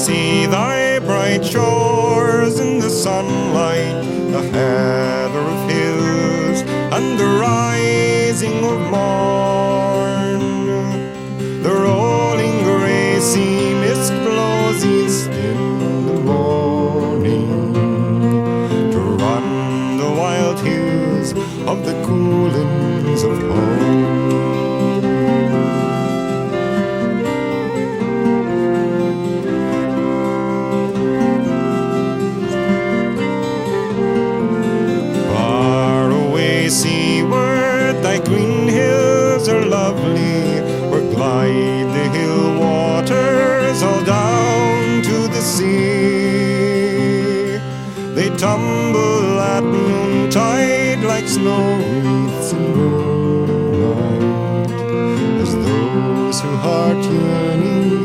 see thy bright shores in the sunlight, the heather of hills and the rising of morn. The rolling grey sea mist blows east in the morning to run the wild hills of the coolings of home. Seaward, thy green hills are lovely, where glide the hill waters all down to the sea. They tumble at noontide like snow wreaths in moonlight, as those who heart yearning